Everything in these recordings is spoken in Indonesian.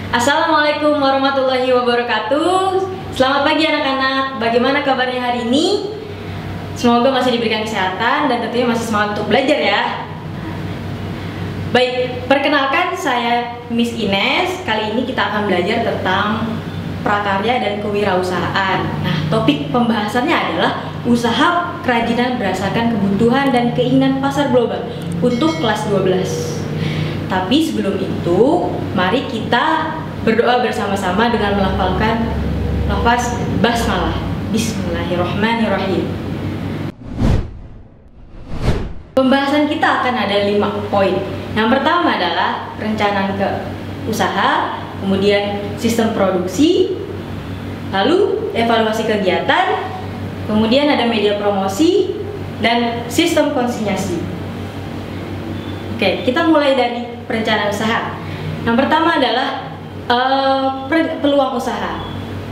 Assalamualaikum warahmatullahi wabarakatuh. Selamat pagi anak-anak. Bagaimana kabarnya hari ini? Semoga masih diberikan kesehatan dan tentunya masih semangat untuk belajar ya. Baik, perkenalkan saya Miss Ines. Kali ini kita akan belajar tentang prakarya dan kewirausahaan. Nah, topik pembahasannya adalah usaha kerajinan berdasarkan kebutuhan dan keinginan pasar global untuk kelas 12. Tapi sebelum itu, mari kita berdoa bersama-sama dengan melafalkan lafaz basmalah. Bismillahirrahmanirrahim. Pembahasan kita akan ada 5 poin. Yang pertama adalah perencanaan usaha, kemudian sistem produksi, lalu evaluasi kegiatan, kemudian ada media promosi, dan sistem konsinyasi. Oke, kita mulai dari perencanaan usaha. Yang pertama adalah peluang usaha.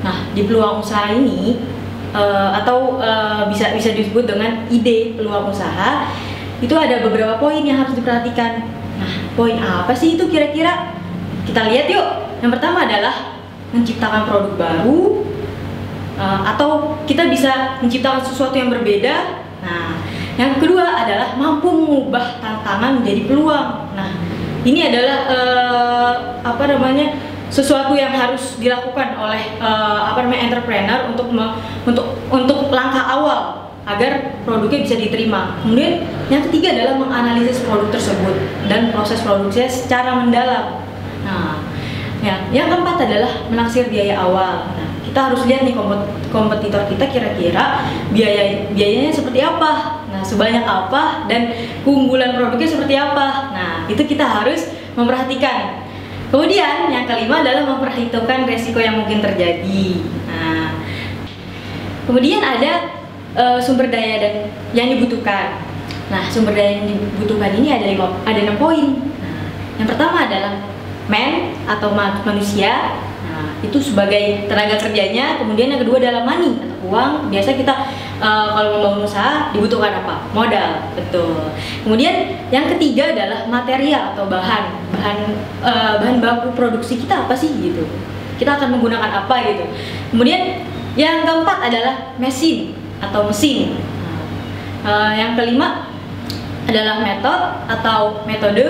Nah, di peluang usaha ini bisa disebut dengan ide peluang usaha, itu ada beberapa poin yang harus diperhatikan. Nah, poin apa sih itu kira-kira? Kita lihat yuk. Yang pertama adalah menciptakan produk baru, atau kita bisa menciptakan sesuatu yang berbeda. Nah, yang kedua adalah mampu mengubah tantangan menjadi peluang. Nah, ini adalah sesuatu yang harus dilakukan oleh entrepreneur untuk langkah awal agar produknya bisa diterima. Kemudian yang ketiga adalah menganalisis produk tersebut dan proses produksinya secara mendalam. Nah, yang keempat adalah menaksir biaya awal. Nah, kita harus lihat nih kompetitor kita kira-kira biayanya seperti apa, nah sebanyak apa, dan keunggulan produknya seperti apa. Nah, itu kita harus memperhatikan. Kemudian yang kelima adalah memperhitungkan resiko yang mungkin terjadi. Nah, kemudian ada sumber daya dan yang dibutuhkan. Nah, sumber daya yang dibutuhkan ini ada 6 poin. Nah, yang pertama adalah atau manusia. Nah, itu sebagai tenaga kerjanya. Kemudian yang kedua adalah money atau uang. Biasa kita kalau membangun usaha dibutuhkan apa? Modal, betul. Kemudian yang ketiga adalah material atau bahan baku produksi kita apa sih gitu. Kita akan menggunakan apa gitu. Kemudian yang keempat adalah mesin atau mesin. Yang kelima adalah metode.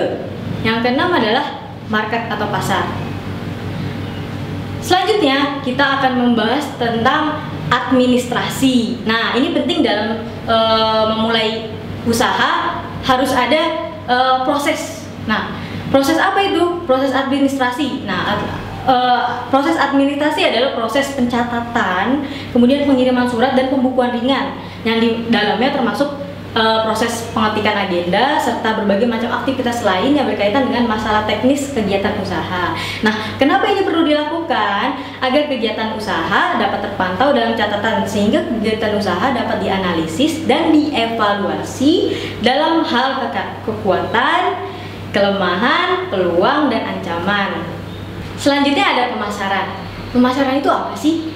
Yang keenam adalah market atau pasar. Selanjutnya kita akan membahas tentang administrasi. Nah, ini penting dalam memulai usaha, harus ada proses. Nah, proses apa itu? Proses administrasi. Nah, proses administrasi adalah proses pencatatan, kemudian pengiriman surat dan pembukuan ringan, yang di dalamnya termasuk proses pengetikan agenda serta berbagai macam aktivitas lain yang berkaitan dengan masalah teknis kegiatan usaha. Nah, kenapa ini perlu dilakukan? Agar kegiatan usaha dapat terpantau dalam catatan, sehingga kegiatan usaha dapat dianalisis dan dievaluasi dalam hal kekuatan, kelemahan, peluang, dan ancaman. Selanjutnya ada pemasaran. Pemasaran itu apa sih?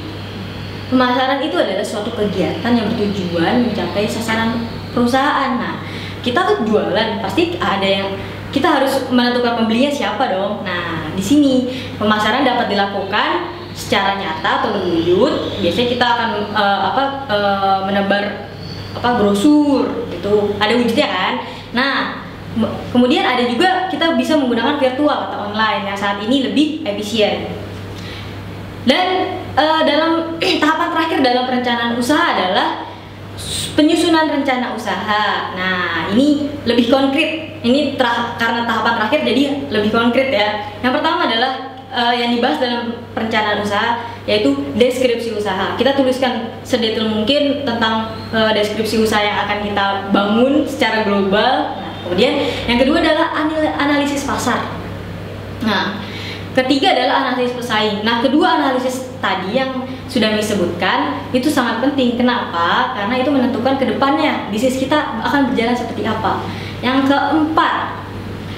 Pemasaran itu adalah suatu kegiatan yang bertujuan mencapai sasaran perusahaan. Nah, kita tuh jualan, pasti ada yang kita harus menentukan pembelinya siapa dong. Nah, di sini pemasaran dapat dilakukan secara nyata atau berwujud. Biasanya kita akan menebar brosur, itu ada wujudnya kan. Nah, kemudian ada juga kita bisa menggunakan virtual atau online yang saat ini lebih efisien. Dan dalam tahapan terakhir dalam perencanaan usaha adalah penyusunan rencana usaha. Nah, ini lebih konkret. Ini karena tahapan terakhir jadi lebih konkret ya. Yang pertama adalah yang dibahas dalam perencanaan usaha, yaitu deskripsi usaha. Kita tuliskan sedetail mungkin tentang deskripsi usaha yang akan kita bangun secara global. Nah, kemudian yang kedua adalah analisis pasar. Nah, ketiga adalah analisis pesaing. Nah, kedua analisis tadi yang sudah disebutkan itu sangat penting. Kenapa? Karena itu menentukan ke depannya bisnis kita akan berjalan seperti apa. Yang keempat,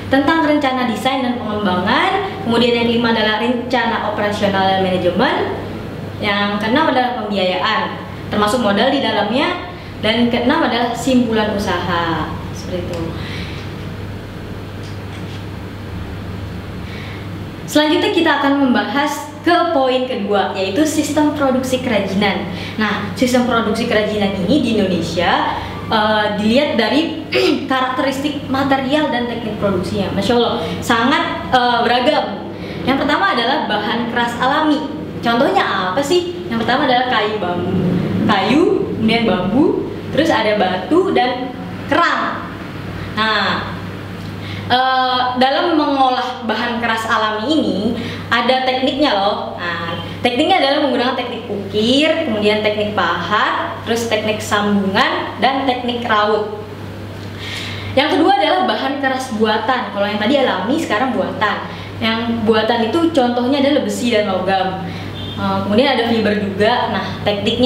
tentang rencana desain dan pengembangan. Kemudian yang kelima adalah rencana operasional dan manajemen. Yang keenam adalah pembiayaan, termasuk modal di dalamnya. Dan keenam adalah simpulan usaha. Seperti itu. Selanjutnya kita akan membahas ke poin kedua, yaitu sistem produksi kerajinan. Nah, sistem produksi kerajinan ini di Indonesia dilihat dari karakteristik material dan teknik produksinya. Masya Allah, sangat beragam. Yang pertama adalah bahan keras alami. Contohnya apa sih? Yang pertama adalah kayu, kemudian bambu, terus ada batu dan kerang. Nah, dalam mengolah bahan keras alami ini ada tekniknya loh. Nah, tekniknya adalah menggunakan teknik ukir, kemudian teknik pahat, terus teknik sambungan dan teknik raut. Yang kedua adalah bahan keras buatan. Kalau yang tadi alami, sekarang buatan. Yang buatan itu contohnya adalah besi dan logam. Kemudian ada fiber juga. Nah, teknik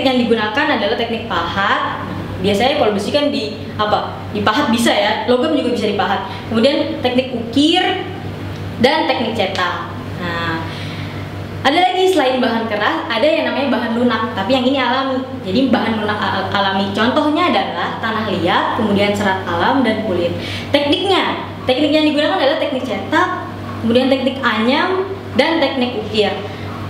yang digunakan adalah teknik pahat. Biasanya kalau besi kan dipahat bisa ya, logam juga bisa dipahat. Kemudian teknik ukir dan teknik cetak. Nah, ada lagi selain bahan keras, ada yang namanya bahan lunak, tapi yang ini alami. Jadi bahan lunak alami, contohnya adalah tanah liat, kemudian serat alam dan kulit. Teknik yang digunakan adalah teknik cetak, kemudian teknik anyam dan teknik ukir.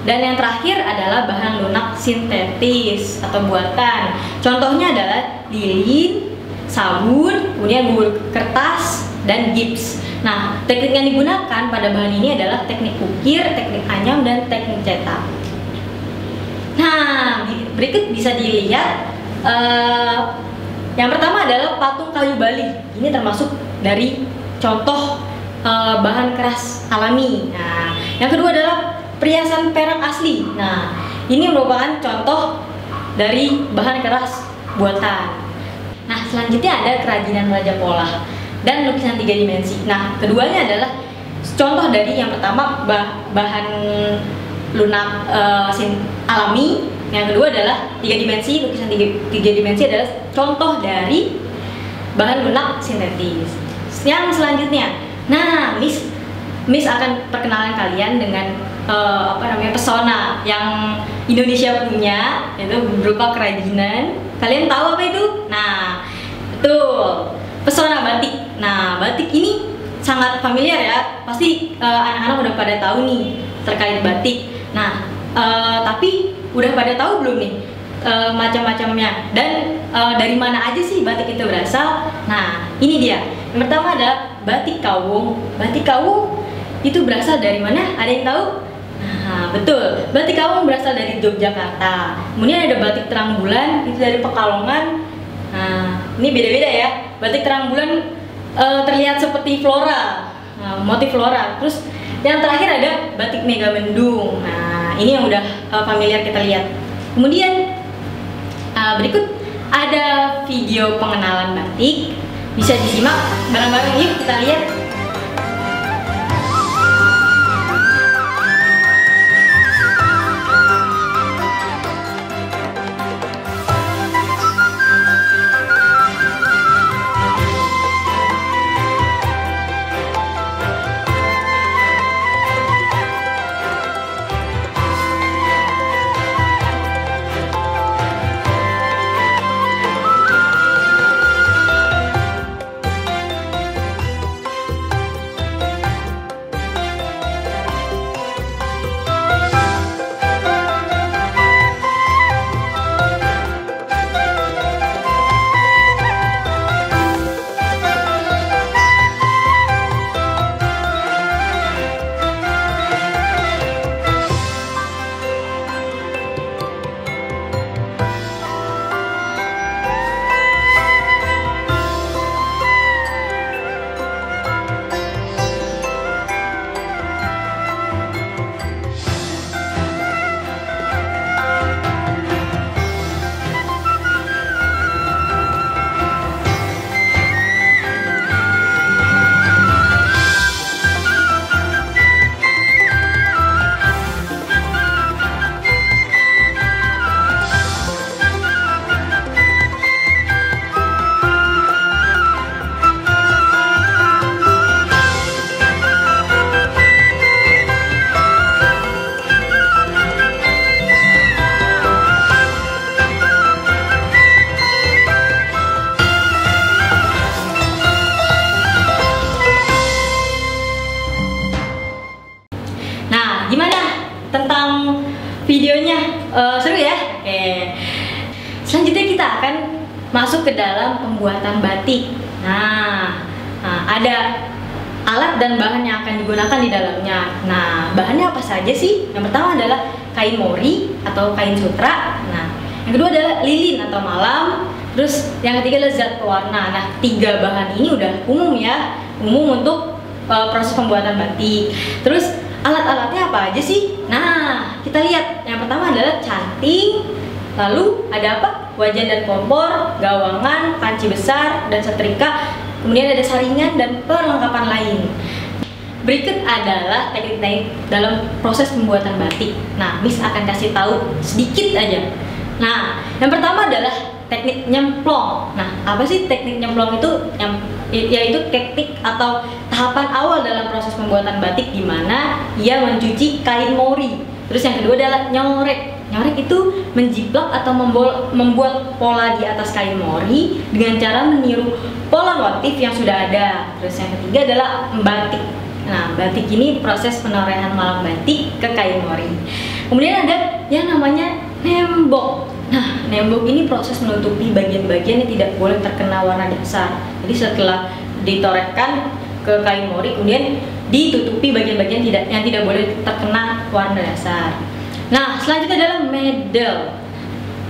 Dan yang terakhir adalah bahan lunak sintetis atau buatan. Contohnya adalah lilin, sabun, kemudian bubur kertas, dan gips. Nah, teknik yang digunakan pada bahan ini adalah teknik ukir, teknik anyam, dan teknik cetak. Nah, berikut bisa dilihat. Yang pertama adalah patung kayu Bali. Ini termasuk dari contoh bahan keras alami. Nah, yang kedua adalah perhiasan perak asli. Nah, ini merupakan contoh dari bahan keras buatan. Nah, selanjutnya ada kerajinan Raja Polah dan lukisan 3 dimensi. Nah, keduanya adalah contoh dari yang pertama bahan lunak alami, yang kedua adalah 3 dimensi. Lukisan 3 dimensi adalah contoh dari bahan lunak sintetis. Yang selanjutnya, nah, Miss akan perkenalan kalian dengan pesona yang Indonesia punya, yaitu berupa kerajinan. Kalian tahu apa itu? Nah, betul, pesona batik. Nah, batik ini sangat familiar ya, pasti anak-anak udah pada tahu nih terkait batik. Nah, tapi udah pada tahu belum nih macam-macamnya dan dari mana aja sih batik itu berasal? Nah, ini dia. Yang pertama ada batik Kawung. Batik Kawung itu berasal dari mana? Ada yang tahu? Nah, betul. Batik Kawung berasal dari Yogyakarta. Kemudian ada batik Terang Bulan, itu dari Pekalongan. Nah, ini beda-beda ya. Batik Terang Bulan terlihat seperti flora, motif flora. Terus yang terakhir ada batik Megamendung. Nah, ini yang udah familiar kita lihat. Kemudian berikut ada video pengenalan batik. Bisa disimak bareng-bareng, yuk kita lihat. Nah, gimana tentang videonya? Seru ya? Oke. Selanjutnya kita akan masuk ke dalam pembuatan batik. Nah, ada alat dan bahan yang akan digunakan di dalamnya. Nah, bahannya apa saja sih? Yang pertama adalah kain mori atau kain sutra. Nah, yang kedua adalah lilin atau malam. Terus yang ketiga adalah zat pewarna. Nah, 3 bahan ini udah umum ya, umum untuk proses pembuatan batik. Terus alat-alatnya apa aja sih? Nah, kita lihat. Yang pertama adalah canting. Lalu ada apa? Wajan dan kompor, gawangan, panci besar, dan setrika. Kemudian ada saringan dan perlengkapan lain. Berikut adalah teknik-teknik dalam proses pembuatan batik. Nah, Miss akan kasih tahu sedikit aja. Nah, yang pertama adalah teknik nyemplong. Nah, apa sih teknik nyemplong itu? Yaitu teknik atau tahapan awal dalam proses pembuatan batik di mana ia mencuci kain mori. Terus yang kedua adalah nyorek. Nyorek itu menjiplak atau membuat pola di atas kain mori dengan cara meniru pola motif yang sudah ada. Terus yang ketiga adalah membatik. Nah, batik ini proses penorehan malam batik ke kain mori. Kemudian ada yang namanya nembok. Nah, nembok ini proses menutupi bagian-bagian yang tidak boleh terkena warna dasar. Jadi setelah ditorehkan ke kain mori, kemudian ditutupi bagian-bagian yang tidak boleh terkena warna dasar. Nah, selanjutnya adalah medel.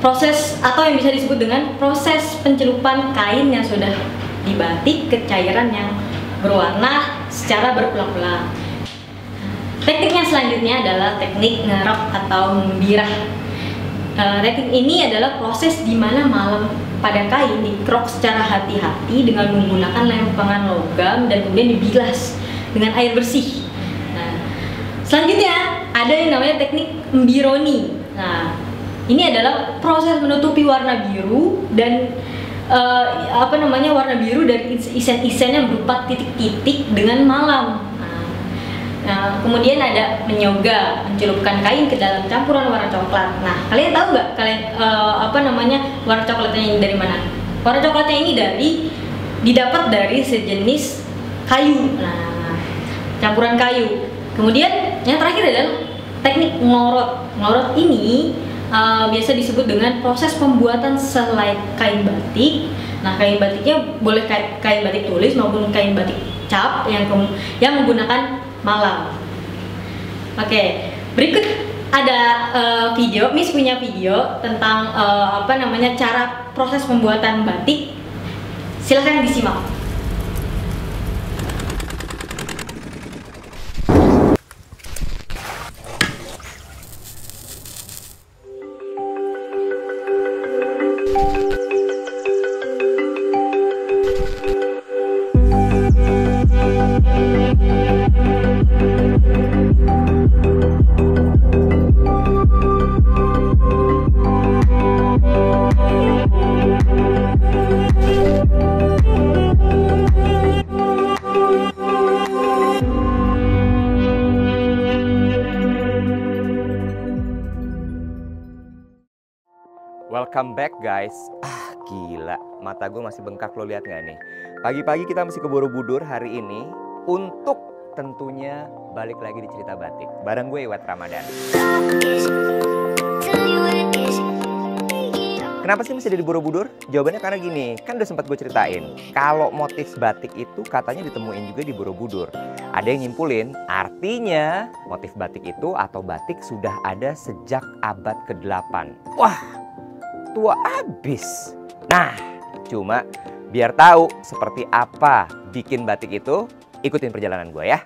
Proses atau yang bisa disebut dengan proses pencelupan kain yang sudah dibatik ke cairan yang berwarna secara berulang-ulang. Tekniknya selanjutnya adalah teknik ngerok atau membirah. Teknik ini adalah proses di mana malam pada kain dikerok secara hati-hati dengan menggunakan lempengan logam dan kemudian dibilas dengan air bersih. Nah, selanjutnya ada yang namanya teknik embironi. Nah, ini adalah proses menutupi warna biru dan warna biru dari isen-isen yang berupa titik-titik dengan malam. Nah, kemudian ada menyoga, mencelupkan kain ke dalam campuran warna coklat. Nah, kalian tahu nggak warna coklatnya ini dari mana? Warna coklatnya ini didapat dari sejenis kayu. Nah, campuran kayu. Kemudian yang terakhir adalah teknik ngelorot. Ngelorot ini biasa disebut dengan proses pembuatan selai kain batik. Nah, kain batiknya boleh kain batik tulis maupun kain batik cap yang menggunakan malam. Oke, berikut ada video. Miss punya video tentang cara proses pembuatan batik. Silahkan disimak. Welcome back guys. Gila, mata gue masih bengkak, lo lihat nggak nih? Pagi-pagi kita masih ke Borobudur hari ini untuk tentunya balik lagi di cerita batik. Bareng gue Iwet Ramadan. Kenapa sih mesti ada di Borobudur? Jawabannya karena gini, kan udah sempat gue ceritain. Kalau motif batik itu katanya ditemuin juga di Borobudur. Ada yang nyimpulin, artinya motif batik itu atau batik sudah ada sejak abad ke-8. Wah, tua abis. Nah, cuma biar tahu seperti apa bikin batik itu, ikutin perjalanan gue ya.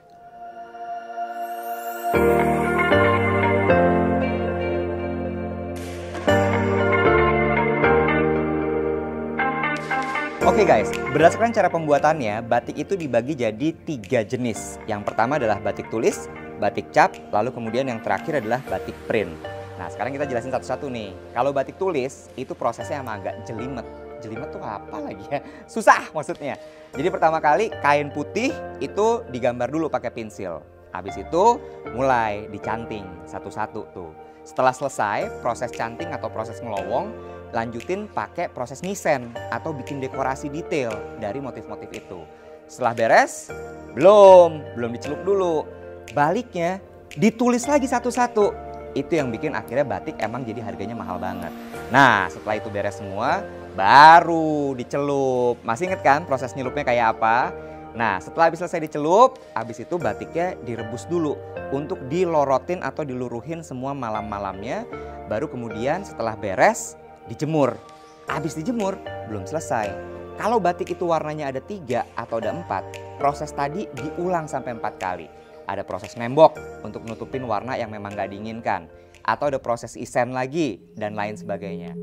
Oke guys, berdasarkan cara pembuatannya, batik itu dibagi jadi 3 jenis. Yang pertama adalah batik tulis, batik cap, lalu kemudian yang terakhir adalah batik print. Nah, sekarang kita jelasin satu-satu nih. Kalau batik tulis, itu prosesnya emang agak jelimet. Jelimet tuh apa lagi ya? Susah maksudnya. Jadi pertama kali kain putih itu digambar dulu pakai pensil. Habis itu mulai dicanting satu-satu tuh. Setelah selesai proses canting atau proses ngelowong, lanjutin pakai proses nisen atau bikin dekorasi detail dari motif-motif itu. Setelah beres, belum dicelup dulu. Baliknya ditulis lagi satu-satu. Itu yang bikin akhirnya batik emang jadi harganya mahal banget. Nah, setelah itu beres semua, baru dicelup. Masih inget kan proses nyelupnya kayak apa? Nah, setelah habis selesai dicelup, habis itu batiknya direbus dulu untuk dilorotin atau diluruhin semua malam-malamnya. Baru kemudian setelah beres, dijemur. Habis dijemur, belum selesai. Kalau batik itu warnanya ada 3 atau ada 4, proses tadi diulang sampai 4 kali. Ada proses nembok untuk nutupin warna yang memang gak diinginkan. Atau ada proses isen lagi dan lain sebagainya.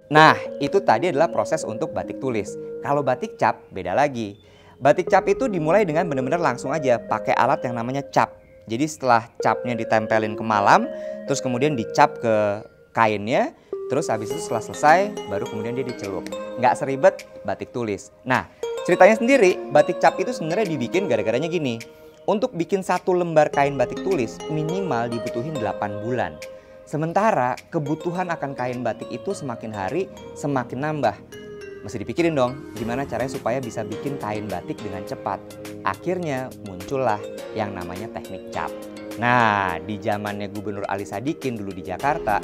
Nah, itu tadi adalah proses untuk batik tulis. Kalau batik cap beda lagi. Batik cap itu dimulai dengan benar-benar langsung aja pakai alat yang namanya cap. Jadi setelah capnya ditempelin ke malam, terus kemudian dicap ke kainnya, terus habis itu setelah selesai baru kemudian dia dicelup. Nggak seribet batik tulis. Nah, ceritanya sendiri batik cap itu sebenarnya dibikin gara-garanya gini. Untuk bikin 1 lembar kain batik tulis minimal dibutuhin 8 bulan. Sementara kebutuhan akan kain batik itu semakin hari semakin nambah. Mesti dipikirin dong gimana caranya supaya bisa bikin kain batik dengan cepat. Akhirnya muncullah yang namanya teknik cap. Nah, di zamannya Gubernur Ali Sadikin dulu di Jakarta,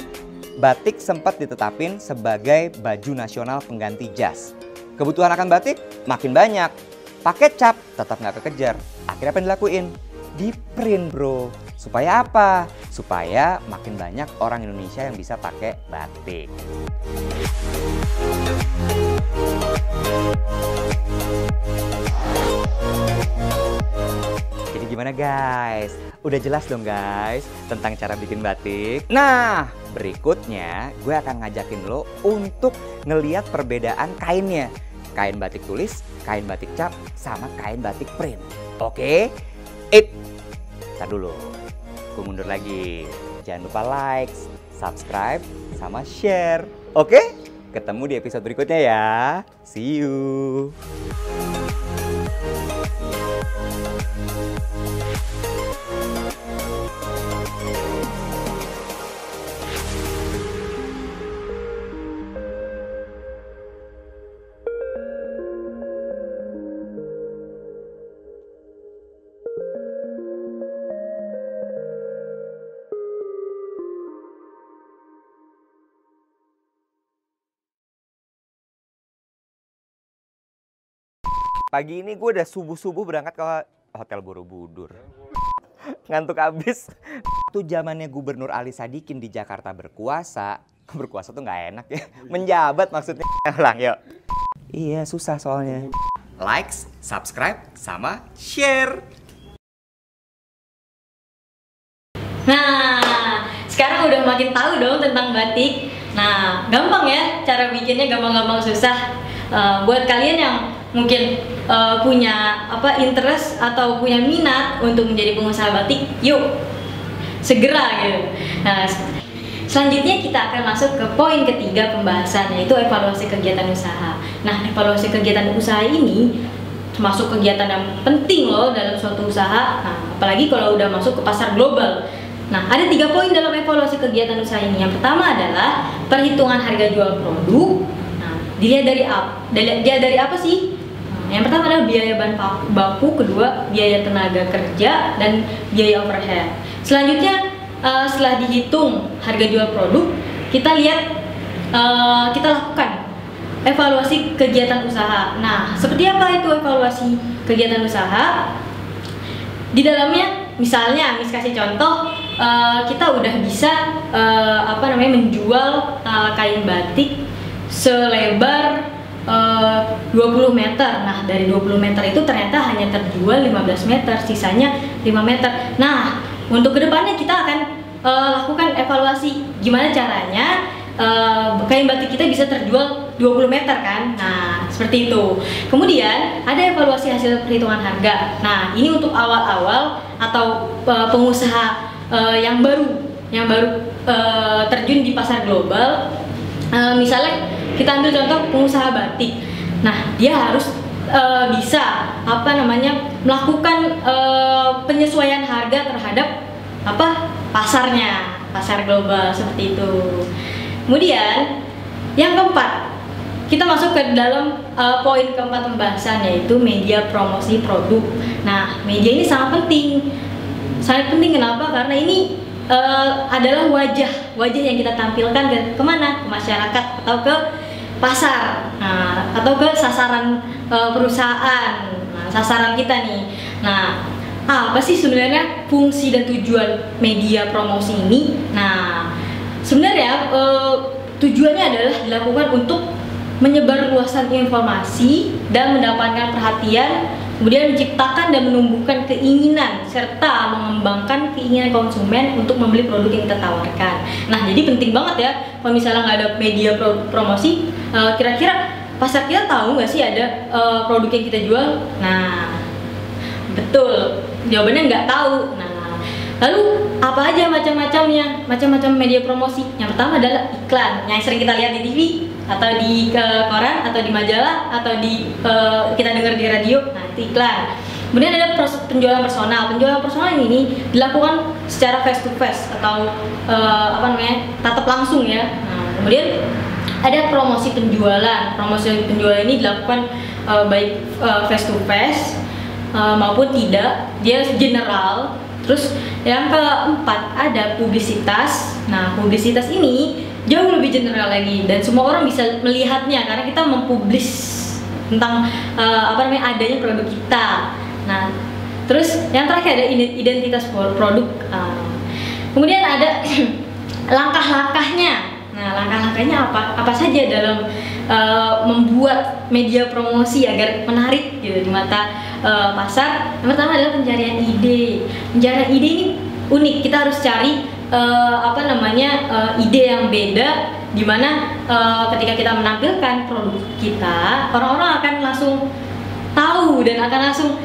batik sempat ditetapin sebagai baju nasional pengganti jas. Kebutuhan akan batik makin banyak. Pakai cap tetap nggak kekejar. Akhirnya apa yang dilakuin? Di print bro. Supaya apa? Supaya makin banyak orang Indonesia yang bisa pakai batik. Jadi gimana guys? Udah jelas dong guys tentang cara bikin batik? Nah, berikutnya gue akan ngajakin lo untuk ngeliat perbedaan kainnya. Kain batik tulis, kain batik cap, sama kain batik print. Oke? Ntar dulu. Gue mundur lagi. Jangan lupa like, subscribe, sama share. Oke? Ketemu di episode berikutnya ya. See you. Pagi ini gue udah subuh-subuh berangkat ke Hotel Borobudur. Ngantuk abis. Itu zamannya Gubernur Ali Sadikin di Jakarta berkuasa. Berkuasa tuh nggak enak ya. Menjabat maksudnya. Ulang yuk. Iya susah soalnya. Like, subscribe, sama share. Nah, sekarang udah makin tahu dong tentang batik. Nah, gampang ya cara bikinnya, gampang-gampang susah. Buat kalian yang mungkin punya interest atau punya minat untuk menjadi pengusaha batik, yuk segera gitu. Nah, selanjutnya kita akan masuk ke poin ketiga pembahasan, yaitu evaluasi kegiatan usaha. Nah, evaluasi kegiatan usaha ini termasuk kegiatan yang penting loh dalam suatu usaha. Nah, apalagi kalau udah masuk ke pasar global. Nah, ada 3 poin dalam evaluasi kegiatan usaha ini. Yang pertama adalah perhitungan harga jual produk. Nah, dilihat dari apa sih? Yang pertama adalah biaya bahan baku, kedua biaya tenaga kerja, dan biaya overhead. Selanjutnya setelah dihitung harga jual produk, kita lakukan evaluasi kegiatan usaha. Nah, seperti apa itu evaluasi kegiatan usaha? Di dalamnya, misalnya, kasih contoh, kita udah bisa menjual kain batik selebar 20 meter. Nah, dari 20 meter itu ternyata hanya terjual 15 meter, sisanya 5 meter. Nah, untuk kedepannya kita akan lakukan evaluasi gimana caranya kain batik kita bisa terjual 20 meter kan. Nah, seperti itu. Kemudian ada evaluasi hasil perhitungan harga. Nah, ini untuk awal-awal atau pengusaha yang baru terjun di pasar global. Misalnya kita ambil contoh pengusaha batik. Nah, dia harus bisa melakukan penyesuaian harga terhadap pasar global seperti itu. Kemudian yang keempat, kita masuk ke dalam poin keempat pembahasan, yaitu media promosi produk. Nah, media ini sangat penting. Sangat penting kenapa? Karena ini adalah wajah yang kita tampilkan ke kemana? Ke masyarakat atau ke pasar, nah, atau ke sasaran perusahaan, nah, sasaran kita nih. Nah, apa sih sebenarnya fungsi dan tujuan media promosi ini? Nah, sebenarnya tujuannya adalah dilakukan untuk menyebarluaskan informasi dan mendapatkan perhatian, kemudian menciptakan dan menumbuhkan keinginan serta mengembangkan keinginan konsumen untuk membeli produk yang kita tawarkan. Nah, jadi penting banget ya kalau misalnya nggak ada media promosi, kira-kira pasar kita tahu nggak sih ada produk yang kita jual? Nah, betul, jawabannya nggak tahu. Nah, lalu apa aja macam-macam media promosi? Yang pertama adalah iklan yang sering kita lihat di TV atau di koran atau di majalah atau di kita dengar di radio. Nah, itu iklan. Kemudian ada penjualan personal. Penjualan personal ini dilakukan secara face to face atau tatap langsung ya. Nah, kemudian ada promosi penjualan. Promosi penjualan ini dilakukan baik face to face maupun tidak. Dia general. Terus yang keempat ada publisitas. Nah, publisitas ini jauh lebih general lagi dan semua orang bisa melihatnya karena kita mempublis tentang adanya produk kita. Nah, terus yang terakhir ada identitas produk. Kemudian ada langkah-langkahnya. Nah, langkah-langkahnya apa saja dalam membuat media promosi agar menarik gitu di mata pasar. Yang pertama adalah pencarian ide. Pencarian ide ini unik. Kita harus cari ide yang beda, di mana ketika kita menampilkan produk kita, orang-orang akan langsung tahu dan akan langsung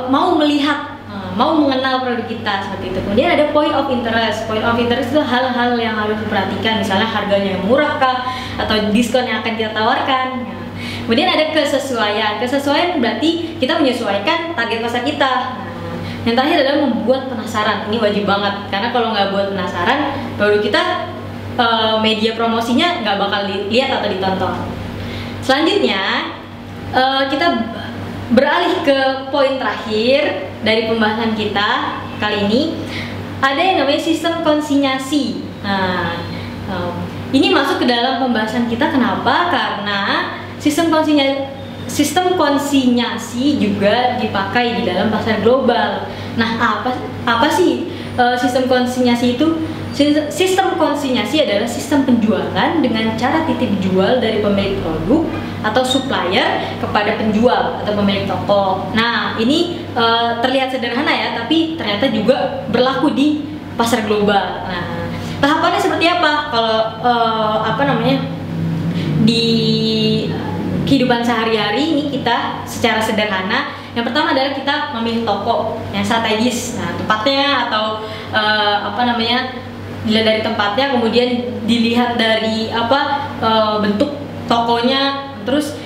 mau melihat, mau mengenal produk kita seperti itu. Kemudian ada point of interest. Point of interest itu hal-hal yang harus diperhatikan, misalnya harganya yang murah kah atau diskon yang akan kita tawarkan. Nah, kemudian ada kesesuaian. Kesesuaian berarti kita menyesuaikan target pasar kita. Nah, yang terakhir adalah membuat penasaran. Ini wajib banget karena kalau nggak buat penasaran, produk kita media promosinya nggak bakal dilihat atau ditonton. Selanjutnya kita beralih ke poin terakhir dari pembahasan kita kali ini. Ada yang namanya sistem konsinyasi. Nah, ini masuk ke dalam pembahasan kita. Kenapa? Karena sistem konsinyasi juga dipakai di dalam pasar global. Nah, apa sih sistem konsinyasi itu? Sistem konsinyasi adalah sistem penjualan dengan cara titip jual dari pemilik produk atau supplier kepada penjual atau pemilik toko. Nah, ini terlihat sederhana ya, tapi ternyata juga berlaku di pasar global. Nah, tahapannya seperti apa? Kalau di kehidupan sehari-hari ini kita secara sederhana, yang pertama adalah kita memilih toko yang strategis. Nah, tempatnya atau dilihat dari tempatnya, kemudian dilihat dari bentuk tokonya, terus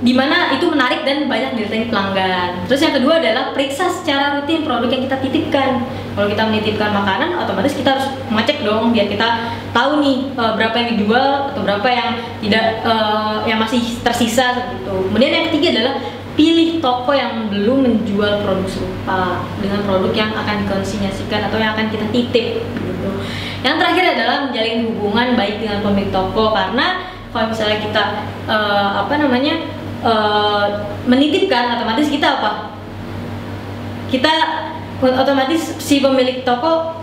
di mana itu menarik dan banyak didatangi pelanggan. Terus yang kedua adalah periksa secara rutin produk yang kita titipkan. Kalau kita menitipkan makanan, otomatis kita harus mengecek dong biar kita tahu nih berapa yang dijual atau berapa yang tidak yang masih tersisa seperti itu. Kemudian yang ketiga adalah pilih toko yang belum menjual produk serupa dengan produk yang akan dikonsinyasikan atau yang akan kita titip gitu. Yang terakhir adalah menjalin hubungan baik dengan pemilik toko, karena kalau misalnya kita menitipkan, otomatis kita otomatis si pemilik toko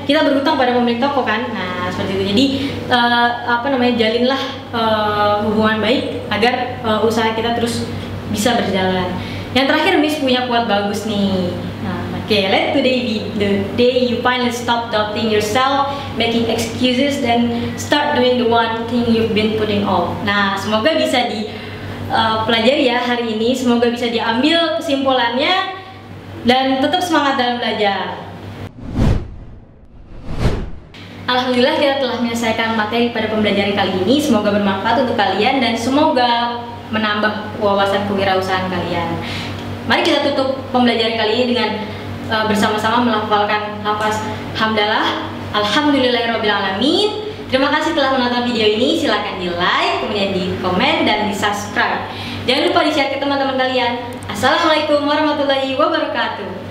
kita berhutang pada pemilik toko kan. Nah, seperti itu. Jadi jalinlah hubungan baik agar usaha kita terus bisa berjalan. Yang terakhir, Miss punya quote bagus nih. Nah, let today be the day you finally stop doubting yourself, making excuses, then start doing the one thing you've been putting off. Nah, semoga bisa dipelajari ya hari ini. Semoga bisa diambil kesimpulannya dan tetap semangat dalam belajar. Alhamdulillah kita telah menyelesaikan materi pada pembelajaran kali ini. Semoga bermanfaat untuk kalian dan semoga menambah wawasan kewirausahaan kalian. Mari kita tutup pembelajaran kali ini dengan bersama-sama melafalkan lafaz hamdalah. Alhamdulillahirabbil alamin. Terima kasih telah menonton video ini. Silahkan di like, kemudian di komen, dan di subscribe. Jangan lupa di share ke teman-teman kalian. Assalamualaikum warahmatullahi wabarakatuh.